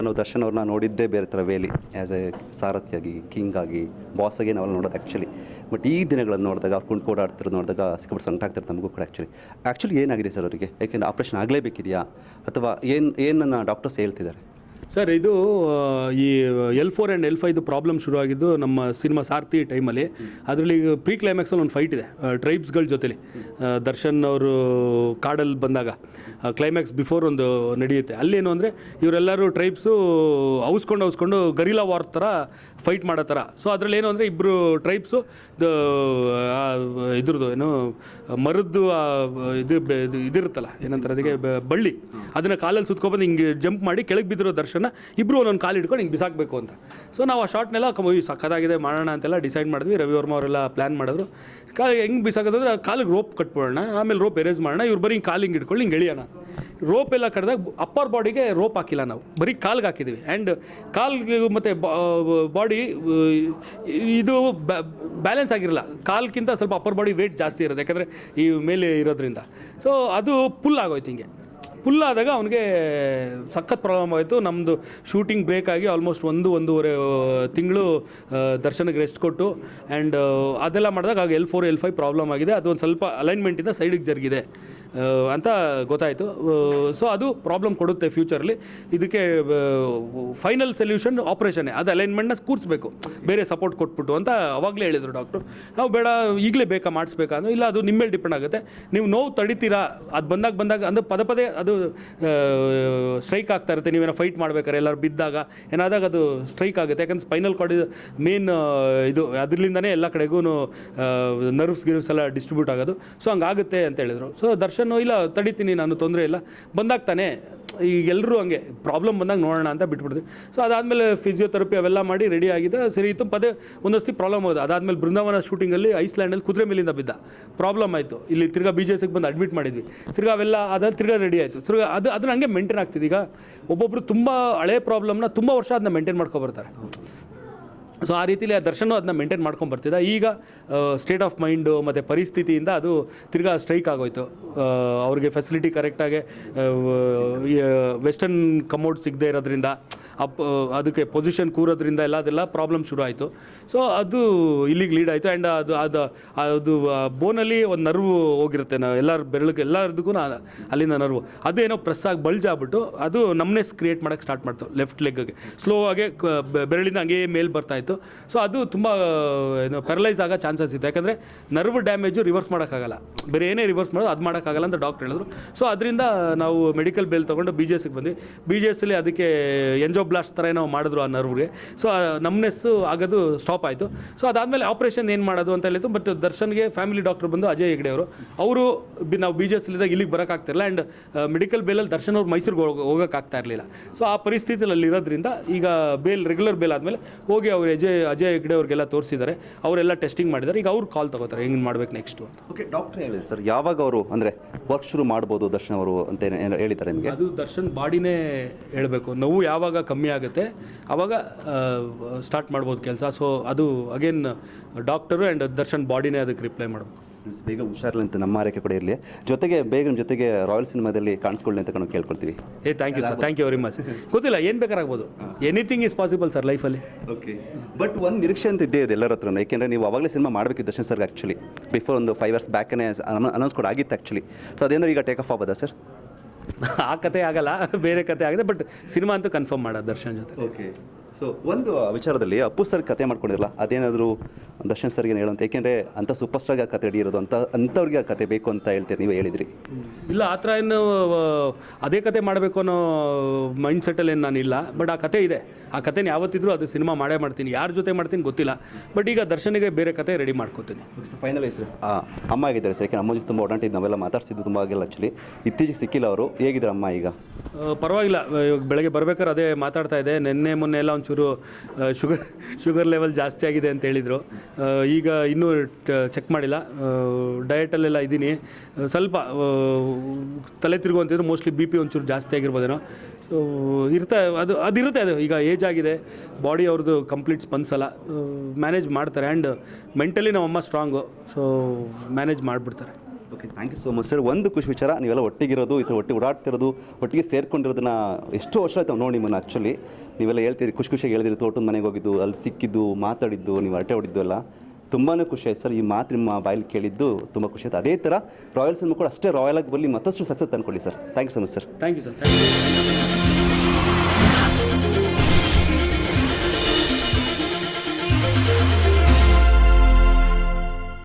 ನಾವು ದರ್ಶನ್ ಅವ್ರನ್ನ ನೋಡಿದ್ದೇ ಬೇರೆ ಥರ ವೇಲಿ ಆ್ಯಸ್ ಎ ಸಾರಥಿಯಾಗಿ ಕಿಂಗ್ ಆಗಿ ಬಾಸ್ ಆಗಿ ನಾವೆಲ್ಲ ನೋಡೋದು ಆ್ಯಕ್ಚುಲಿ. ಬಟ್ ಈ ದಿನಗಳನ್ನು ನೋಡಿದಾಗ ಅವ್ರು ಓಡಾಡ್ತಿರೋದು ನೋಡಿದಾಗ ಸಿಕ್ಬಿಟ್ಟು ಸಂಕಟ ಆಗ್ತಿರ್ತಾರೆ ನಮಗೂ ಕೂಡ. ಆ್ಯಕ್ಚುಲಿ ಏನಾಗಿದೆ ಸರ್ ಅವರಿಗೆ? ಯಾಕೆಂದರೆ ಆಪ್ರೇಷನ್ ಆಗಲೇಬೇಕಿದೆಯಾ ಅಥವಾ ಏನನ್ನ ಡಾಕ್ಟರ್ಸ್ ಹೇಳ್ತಿದ್ದಾರೆ ಸರ್? ಇದು ಈ L4 ಆ್ಯಂಡ್ L5 ಪ್ರಾಬ್ಲಮ್ ಶುರುವಾಗಿದ್ದು ನಮ್ಮ ಸಿನಿಮಾ ಸಾರ್ಥಿ ಟೈಮಲ್ಲಿ. ಅದರಲ್ಲಿ ಪ್ರೀ ಕ್ಲೈಮ್ಯಾಕ್ಸಲ್ಲಿ ಒಂದು ಫೈಟ್ ಇದೆ ಟ್ರೈಬ್ಸ್ಗಳ ಜೊತೆಲಿ. ದರ್ಶನ್ ಅವರು ಕಾಡಲ್ಲಿ ಬಂದಾಗ ಕ್ಲೈಮ್ಯಾಕ್ಸ್ ಬಿಫೋರ್ ಒಂದು ನಡೆಯುತ್ತೆ. ಅಲ್ಲೇನು ಅಂದರೆ ಇವರೆಲ್ಲರೂ ಟ್ರೈಬ್ಸು ಔಸ್ಕೊಂಡು ಗರಿಲಾ ವಾರ್ ಥರ ಫೈಟ್ ಮಾಡೋ ಥರ. ಸೊ ಅದರಲ್ಲಿ ಏನು ಅಂದರೆ ಇಬ್ಬರು ಟ್ರೈಬ್ಸು ಇದ್ರದ್ದು ಏನು ಮರದ್ದು ಇದಿರುತ್ತಲ್ಲ, ಏನಂತಾರೆ ಅದಕ್ಕೆ, ಬಳ್ಳಿ, ಅದನ್ನು ಕಾಲಲ್ಲಿ ಸುತ್ಕೊಬಂದು ಹಿಂಗೆ ಜಂಪ್ ಮಾಡಿ ಕೆಳಗೆ ಬಿದ್ದಿರೋ ದರ್ಶನ ಇಬ್ಬರು ಒಂದೊಂದು ಕಾಲು ಹಿಡ್ಕೊಂಡು ಹಿಂಗೆ ಬಿಸಾಕಬೇಕು ಅಂತ. ಸೊ ನಾವು ಆ ಶಾರ್ಟ್ನೆಲ್ಲ ಸಕ್ಕತ್ತಾಗಿದೆ ಮಾಡೋಣ ಅಂತೆಲ್ಲ ಡಿಸೈಡ್ ಮಾಡಿದ್ವಿ. ರವಿ ವರ್ಮ ಅವರೆಲ್ಲ ಪ್ಲ್ಯಾನ್ ಮಾಡಿದ್ರು. ಹೆಂಗೆ ಬಿಸಾಕೋದಂದ್ರೆ ಕಾಲಿಗೆ ರೋಪ್ ಕಟ್ಬಿಡೋಣ, ಆಮೇಲೆ ರೋಪ್ ಎರೇಸ್ ಮಾಡೋಣ, ಇವ್ರು ಬರೀ ಕಾಲು ಹಿಂಗೆ ಹಿಡ್ಕೊಂಡು ಹಿಂಗೆ ಎಳಿಯೋಣ. ರೋಪ್ ಎಲ್ಲ ಕಡ್ದಾಗ ಅಪ್ಪರ್ ಬಾಡಿಗೆ ರೋಪ್ ಹಾಕಿಲ್ಲ, ನಾವು ಬರೀ ಕಾಲ್ಗೆ ಹಾಕಿದ್ದೀವಿ. ಆ್ಯಂಡ್ ಕಾಲ್ಗೆ ಮತ್ತು ಬಾಡಿ ಇದು ಬ್ಯಾಲೆನ್ಸ್ ಆಗಿರಲ್ಲ. ಕಾಲ್ಗಿಂತ ಸ್ವಲ್ಪ ಅಪ್ಪರ್ ಬಾಡಿ ವೇಟ್ ಜಾಸ್ತಿ ಇರೋದು, ಯಾಕಂದರೆ ಈ ಮೇಲೆ ಇರೋದ್ರಿಂದ. ಸೊ ಅದು ಪುಲ್ ಆಗೋಯ್ತು. ಹಿಂಗೆ ಫುಲ್ ಆದಾಗ ಅವನಿಗೆ ಸಖತ್ ಪ್ರಾಬ್ಲಮ್ ಆಯಿತು. ನಮ್ಮದು ಶೂಟಿಂಗ್ ಬ್ರೇಕ್ ಆಗಿ ಆಲ್ಮೋಸ್ಟ್ ಒಂದೂವರೆ ತಿಂಗಳು ದರ್ಶನಕ್ಕೆ ರೆಸ್ಟ್ ಕೊಟ್ಟು ಆ್ಯಂಡ್ ಅದೆಲ್ಲ ಮಾಡಿದಾಗ ಆಗ L4 L5 ಪ್ರಾಬ್ಲಮ್ ಆಗಿದೆ. ಅದು ಒಂದು ಸ್ವಲ್ಪ ಅಲೈನ್ಮೆಂಟಿಂದ ಸೈಡಿಗೆ ಜರುಗಿದೆ ಅಂತ ಗೊತ್ತಾಯಿತು. ಸೊ ಅದು ಪ್ರಾಬ್ಲಮ್ ಕೊಡುತ್ತೆ ಫ್ಯೂಚರಲ್ಲಿ. ಇದಕ್ಕೆ ಫೈನಲ್ ಸೊಲ್ಯೂಷನ್ ಆಪ್ರೇಷನ್ನೇ. ಅದು ಅಲೈನ್ಮೆಂಟ್ನ ಕೂರಿಸ್ಬೇಕು, ಬೇರೆ ಸಪೋರ್ಟ್ ಕೊಟ್ಬಿಟ್ಟು ಅಂತ ಅವಾಗಲೇ ಹೇಳಿದರು ಡಾಕ್ಟ್ರು. ನಾವು ಬೇಡ ಈಗಲೇ ಬೇಕಾ ಮಾಡಿಸ್ಬೇಕಾ ಅಂದರೆ, ಇಲ್ಲ ಅದು ನಿಮ್ಮ ಮೇಲೆ ಡಿಪೆಂಡ್ ಆಗುತ್ತೆ, ನೀವು ನೋವು ತಡಿತೀರಾ, ಅದು ಬಂದಾಗ ಅಂದರೆ ಪದೇ ಅದು ಸ್ಟ್ರೈಕ್ ಆಗ್ತಾ ಇರುತ್ತೆ. ನೀವೇನೋ ಫೈಟ್ ಮಾಡ್ಬೇಕಾರೆ ಎಲ್ಲರೂ ಬಿದ್ದಾಗ ಏನಾದಾಗ ಅದು ಸ್ಟ್ರೈಕ್ ಆಗುತ್ತೆ. ಯಾಕಂದ್ರೆ ಸ್ಪೈನಲ್ ಕಾರ್ಡ್ ಮೇನ್ ಇದು, ಅದರಿಂದನೇ ಎಲ್ಲ ಕಡೆಗೂ ನರ್ವ್ಸ್ ಎಲ್ಲ ಡಿಸ್ಟ್ರಿಬ್ಯೂಟ್ ಆಗೋದು. ಸೊ ಹಂಗಾಗುತ್ತೆ ಅಂತ ಹೇಳಿದರು. ಸೊ ದರ್ಶನ್ ಇಲ್ಲ ತಡಿತೀನಿ ನಾನು, ತೊಂದರೆ ಇಲ್ಲ, ಬಂದಾಗ ತಾನೇ, ಈಗ ಎಲ್ಲರೂ ಹಂಗೆ ಪ್ರಾಬ್ಲಮ್ ಬಂದಾಗ ನೋಡೋಣ ಅಂತ ಬಿಟ್ಬಿಡ್ತೀವಿ. ಸೊ ಅದಾದಮೇಲೆ ಫಿಸಿಯೋಥೆರಪಿ ಅವೆಲ್ಲ ಮಾಡಿ ರೆಡಿ ಆಗಿದೆ, ಸರಿ ಇತ್ತು. ಒಂದೊಂದು ಪ್ರಾಬ್ಲಮ್ ಆಗೋದು. ಅದಾದಮೇಲೆ ಬೃಂದಾವನ ಶೂಟಿಂಗಲ್ಲಿ ಐಸ್ಲ್ಯಾಂಡಲ್ಲಿ ಕುದುರೆ ಮೇಲಿಂದ ಬಿದ್ದ, ಪ್ರಾಬ್ಲಮ್ ಆಯಿತು. ಇಲ್ಲಿ ತಿರ್ಗಾ BJSಗೆ ಬಂದು ಅಡ್ಮಿಟ್ ಮಾಡಿದ್ವಿ. ತಿರ್ಗಾ ಅವೆಲ್ಲ ಅದಾದ ತಿರ್ಗಾ ರೆಡಿ ಆಯಿತು. ತಿರ್ಗಾ ಅದನ್ನ ಹಂಗೆ ಮೇಂಟೈನ್ ಆಗ್ತಿದೆ. ಈಗ ಒಬ್ಬೊಬ್ಬರು ತುಂಬ ಹಳೆ ಪ್ರಾಬ್ಲಮ್ನ ತುಂಬ ವರ್ಷ ಅದನ್ನ ಮೇಂಟೈನ್ ಮಾಡ್ಕೊಬರ್ತಾರೆ. ಸೊ ಆ ರೀತಿಲಿ ಆ ದರ್ಶನ ಅದನ್ನ ಮೇಂಟೈನ್ ಮಾಡ್ಕೊಂಬರ್ತಿದ್ದ. ಈಗ ಸ್ಟೇಟ್ ಆಫ್ ಮೈಂಡು ಮತ್ತು ಪರಿಸ್ಥಿತಿಯಿಂದ ಅದು ತಿರ್ಗಾ ಸ್ಟ್ರೈಕ್ ಆಗೋಯ್ತು. ಅವ್ರಿಗೆ ಫೆಸಿಲಿಟಿ ಕರೆಕ್ಟಾಗಿ ವೆಸ್ಟರ್ನ್ ಕಮೋಡ್ ಸಿಗದೆ ಇರೋದ್ರಿಂದ, ಅದಕ್ಕೆ ಪೊಸಿಷನ್ ಕೂರೋದ್ರಿಂದ ಅದೆಲ್ಲ ಪ್ರಾಬ್ಲಮ್ ಶುರು ಆಯಿತು. ಸೊ ಅದು ಇಲ್ಲಿಗೆ ಲೀಡ್ ಆಯಿತು. ಆ್ಯಂಡ್ ಅದು ಬೋನಲ್ಲಿ ಒಂದು ನರ್ವ್ ಹೋಗಿರುತ್ತೆ, ಎಲ್ಲರ ಬೆರಳಿಗೆ ಎಲ್ಲದಕ್ಕೂ ಅಲ್ಲಿಂದ ನರ್ವ್ ಅದೇನೋ ಪ್ರೆಸ್ ಆಗಿ ಬಲ್ಜಾಗ್ಬಿಟ್ಟು ಅದು ನಮ್ನೆಸ್ ಕ್ರಿಯೇಟ್ ಮಾಡೋಕ್ಕೆ ಸ್ಟಾರ್ಟ್ ಮಾಡ್ತು ಲೆಫ್ಟ್ ಲೆಗ್ಗೆ. ಸ್ಲೋ ಆಗಿ ಬೆರಳಿಂದ ಹಂಗೆ ಮೇಲೆ ಬರ್ತಾಯಿತ್ತು. ಸೊ ಅದು ತುಂಬ ಪ್ಯಾರಲೈಸ್ ಆಗೋ ಚಾನ್ಸಸ್ ಇತ್ತು. ಯಾಕಂದರೆ ನರ್ವ್ ಡ್ಯಾಮೇಜು ರಿವರ್ಸ್ ಮಾಡೋಕ್ಕಾಗಲ್ಲ, ಬೇರೆ ಏನೇ ರಿವರ್ಸ್ ಮಾಡೋದು ಅದು ಮಾಡೋಕ್ಕಾಗಲ್ಲ ಅಂತ ಡಾಕ್ಟ್ರ್ ಹೇಳಿದ್ರು. ಸೊ ಅದರಿಂದ ನಾವು ಮೆಡಿಕಲ್ ಬೇಲ್ ತೊಗೊಂಡು BJSಗೆ ಬಂದ್ವಿ. BJSಲ್ಲಿ ಅದಕ್ಕೆ ಎಂಜೋಬ್ಲಾಸ್ಟ್ ಥರ ಏನೋ ಮಾಡಿದ್ರು ಆ ನರ್ವ್ಗೆ. ಸೊ ನಮ್ನೆಸ್ಸು ಆಗೋದು ಸ್ಟಾಪ್ ಆಯಿತು. ಸೊ ಅದಾದಮೇಲೆ ಆಪ್ರೇಷನ್ ಏನು ಮಾಡೋದು ಅಂತ ಹೇಳಿತ್ತು. ಬಟ್ ದರ್ಶನ್ಗೆ ಫ್ಯಾಮಿಲಿ ಡಾಕ್ಟ್ರ್ ಬಂದು ಅಜಯ್ ಹೆಗ್ಡೆ ಅವರು ನಾವು BJSಲಿದ್ದಾಗ ಇಲ್ಲಿಗೆ ಬರೋಕ್ಕಾಗ್ತಿರಲಿಲ್ಲ. ಆ್ಯಂಡ್ ಮೆಡಿಕಲ್ ಬೇಲಲ್ಲಿ ದರ್ಶನ್ ಅವ್ರು ಮೈಸೂರಿಗೆ ಹೋಗೋಕ್ಕಾಗ್ತಾ ಇರಲಿಲ್ಲ. ಸೊ ಆ ಪರಿಸ್ಥಿತಿಯಲ್ಲಿ ಇರೋದ್ರಿಂದ ಈಗ ರೆಗ್ಯುಲರ್ ಬೇಲ್ ಆದಮೇಲೆ ಹೋಗಿ ಅವರು ಅಜಯ್ ಹೆಗ್ಡೆ ಅವ್ರಿಗೆಲ್ಲ ತೋರಿಸಿದ್ದಾರೆ, ಅವರೆಲ್ಲ ಟೆಸ್ಟಿಂಗ್ ಮಾಡಿದ್ದಾರೆ. ಈಗ ಅವ್ರು ಕಾಲ್ ತಗೋತಾರೆ ಹೆಂಗೆ ಮಾಡ್ಬೇಕು ನೆಕ್ಸ್ಟು ಅಂತ. ಓಕೆ, ಡಾಕ್ಟ್ರ್ ಹೇಳಿದ್ರು ಸರ್ ಯಾವಾಗ ಅವರು ಅಂದರೆ ವರ್ಕ್ ಶುರು ಮಾಡ್ಬೋದು ದರ್ಶನ್ ಅವರು ಅಂತ ಹೇಳಿದ್ದಾರೆ ನಿಮಗೆ? ಅದು ದರ್ಶನ್ ಬಾಡಿನೇ ಹೇಳಬೇಕು. ನೋವು ಯಾವಾಗ ಕಮ್ಮಿ ಆಗುತ್ತೆ ಆವಾಗ ಸ್ಟಾರ್ಟ್ ಮಾಡ್ಬೋದು ಕೆಲಸ. ಸೊ ಅದು ಅಗೇನ್ ಡಾಕ್ಟರು ಆ್ಯಂಡ್ ದರ್ಶನ್ ಬಾಡಿನೇ ಅದಕ್ಕೆ ರಿಪ್ಲೈ ಮಾಡಬೇಕು. ಬೇಗ ಹುಷಾರಿಲ್ಲ ಅಂತ ನಮ್ಮ ಆರೈಕೆ ಕೂಡ ಇರಲಿ. ಜೊತೆಗೆ ಬೇಗ ನಿಮ್ಮ ಜೊತೆಗೆ ರಾಯಲ್ ಸಿನಿಮಾದಲ್ಲಿ ಕಾಣಿಸ್ಕೊಳ್ಳಿ ಅಂತ ನಾವು ಕೇಳ್ಕೊಳ್ತೀವಿ. Thank you sir, thank you very much. ಗೊತ್ತಿಲ್ಲ, ಏನು ಬೇಕಾರಾಗ್ಬೋದು, ಎನಿಥಿಂಗ್ ಈಸ್ ಪಾಸಿಬಲ್ ಸರ್ ಲೈಫಲ್ಲಿ. ಓಕೆ, ಬಟ್ ಒಂದು ನಿರೀಕ್ಷೆ ಅಂತ ಇದ್ದೇ ಇದೆ ಎಲ್ಲರ ಹತ್ರ. ಯಾಕೆಂದರೆ ನೀವು ಅವಾಗಲೇ ಸಿನಿಮಾ ಮಾಡಬೇಕು ದರ್ಶನ್ ಸರ್ಗೆ. ಆ್ಯಕ್ಚುಲಿ ಬಿಫೋರ್ ಒಂದು 5 years ಬ್ಯಾಕೇ ಅನೌನ್ಸ್ ಕೂಡ ಆಗಿತ್ತು ಆ್ಯಕ್ಚುಲಿ. ಸೊ ಅದೇನಾದ್ರು ಈಗ ಟೇಕ್ ಆಫ್ ಆಗ್ಬೋದಾ ಸರ್? ಆ ಕತೆ ಆಗಲ್ಲ, ಬೇರೆ ಕತೆ ಆಗಿದೆ. ಬಟ್ ಸಿನಿಮಾ ಅಂತೂ ಕನ್ಫರ್ಮ್ ಮಾಡೋದು ದರ್ಶನ್ ಜೊತೆ. ಓಕೆ, ಸೊ ಒಂದು ವಿಚಾರದಲ್ಲಿ ಅಪ್ಪು ಸರ್ ಕತೆ ಮಾಡ್ಕೊಂಡಿರಲ್ಲ, ಅದೇನಾದರೂ ದರ್ಶನ್ ಸರ್ಗೆ ಹೇಳುವಂತ? ಏಕೆಂದರೆ ಅಂಥ ಸೂಪರ್ ಸ್ಟಾರ್ಗೆ ಆ ಕತೆ ಹಿಡಿಯೋದು ಅಂಥವ್ರಿಗೆ ಆ ಕತೆ ಬೇಕು ಅಂತ ಹೇಳ್ತೀರಿ, ನೀವು ಹೇಳಿದ್ರಿ. ಇಲ್ಲ, ಆ ಥರ ಏನು ಅದೇ ಕತೆ ಮಾಡಬೇಕು ಅನ್ನೋ ಮೈಂಡ್ ಸೆಟ್ಟಲ್ಲಿ ಏನು ನಾನಿಲ್ಲ. ಬಟ್ ಆ ಕತೆ ಇದೆ, ಆ ಕತೆನ ಯಾವತ್ತಿದ್ರೂ ಅದು ಸಿನಿಮಾ ಮಾಡೇ ಮಾಡ್ತೀನಿ. ಯಾರ ಜೊತೆ ಮಾಡ್ತೀನಿ ಗೊತ್ತಿಲ್ಲ, ಬಟ್ ಈಗ ದರ್ಶನಿಗೆ ಬೇರೆ ಕತೆ ರೆಡಿ ಮಾಡ್ಕೋತೀನಿ. ಫೈನಲ್ ಸರ್ ಅಮ್ಮ ಆಗಿದ್ದಾರೆ ಸರ್? ಯಾಕೆ ಅಮ್ಮ ಜೊತೆ ತುಂಬ ಒಡಾಟಿದ್ದು, ನಾವೆಲ್ಲ ಮಾತಾಡ್ಸಿದ್ದು ತುಂಬ ಆಗಿಲ್ಲ ಆ್ಯಕ್ಚುಲಿ. ಇತ್ತೀಚೆಗೆ ಸಿಕ್ಕಿಲ್ಲ ಅವರು. ಹೇಗಿದ್ದಾರೆ ಅಮ್ಮ ಈಗ? ಪರವಾಗಿಲ್ಲ. ಇವಾಗ ಬೆಳಗ್ಗೆ ಬರ್ಬೇಕಾದ್ರೆ ಅದೇ ಮಾತಾಡ್ತಾ ಇದೆ. ಮೊನ್ನೆ ಎಲ್ಲ ಒಂಚೂರು ಶುಗರ್ ಲೆವೆಲ್ ಜಾಸ್ತಿ ಆಗಿದೆ ಅಂತ ಹೇಳಿದರು. ಈಗ ಇನ್ನೂ ಚೆಕ್ ಮಾಡಿಲ್ಲ. ಡಯಟಲ್ಲೆಲ್ಲ ಇದ್ದೀನಿ. ಸ್ವಲ್ಪ ತಲೆ ತಿರುಗುವಂತಿದ್ರು, ಮೋಸ್ಟ್ಲಿ BP ಒಂಚೂರು ಜಾಸ್ತಿ ಆಗಿರ್ಬೋದೇನೋ. ಸೊ ಅದಿರುತ್ತೆ. ಅದು ಈಗ ಏಜ್ ಆಗಿದೆ, ಬಾಡಿ ಅವ್ರದ್ದು ಕಂಪ್ಲೀಟ್ ಸ್ಪಂದಿಸಲ್ಲ, ಮ್ಯಾನೇಜ್ ಮಾಡ್ತಾರೆ. ಆ್ಯಂಡ್ ಮೆಂಟಲಿ ನಮ್ಮಮ್ಮ ಸ್ಟ್ರಾಂಗು, ಸೊ ಮ್ಯಾನೇಜ್ ಮಾಡಿಬಿಡ್ತಾರೆ. Okay thank you so much sir. ಒಂದು ಖುಷಿ ವಿಚಾರ, ನೀವೆಲ್ಲ ಒಟ್ಟಿಗಿರೋದು, ಈ ಥರ ಒಟ್ಟಿಗೆ ಓಡಾಡ್ತಿರೋದು, ಒಟ್ಟಿಗೆ ಸೇರ್ಕೊಂಡಿರೋದನ್ನ ಎಷ್ಟೋ ವರ್ಷ ಆಯ್ತು ನಾವು ನೋಡಿ ನಿಮ್ಮನ್ನು. ಆ್ಯಕ್ಚುಲಿ ನೀವೆಲ್ಲ ಹೇಳ್ತೀರಿ, ಖುಷಿಯಾಗಿ ಹೇಳಿದಿರಿ, ತೋಟದ ಮನೆಗೆ ಹೋಗಿದ್ದು, ಅಲ್ಲಿ ಸಿಕ್ಕಿದ್ದು, ಮಾತಾಡಿದ್ದು, ನೀವು ಹರಟೆ ಹೊಡಿದ್ದು ಎಲ್ಲ ತುಂಬಾ ಖುಷಿ ಆಯ್ತು ಸರ್. ಈ ಮಾತು ನಿಮ್ಮ ಬಾಯಲ್ಲಿ ಕೇಳಿದ್ದು ತುಂಬ ಖುಷಿ ಆಯ್ತು. ಅದೇ ಥರ ರಾಯಲ್ ಸಿನಿಮಾ ಕೂಡ ಅಷ್ಟೇ ರಾಯಲಾಗಿ ಬರಲಿ, ಮತ್ತಷ್ಟು ಸಕ್ಸಸ್ ತಂದ್ಕೊಳ್ಳಿ sir. Thank you so much sir. Thank you sir.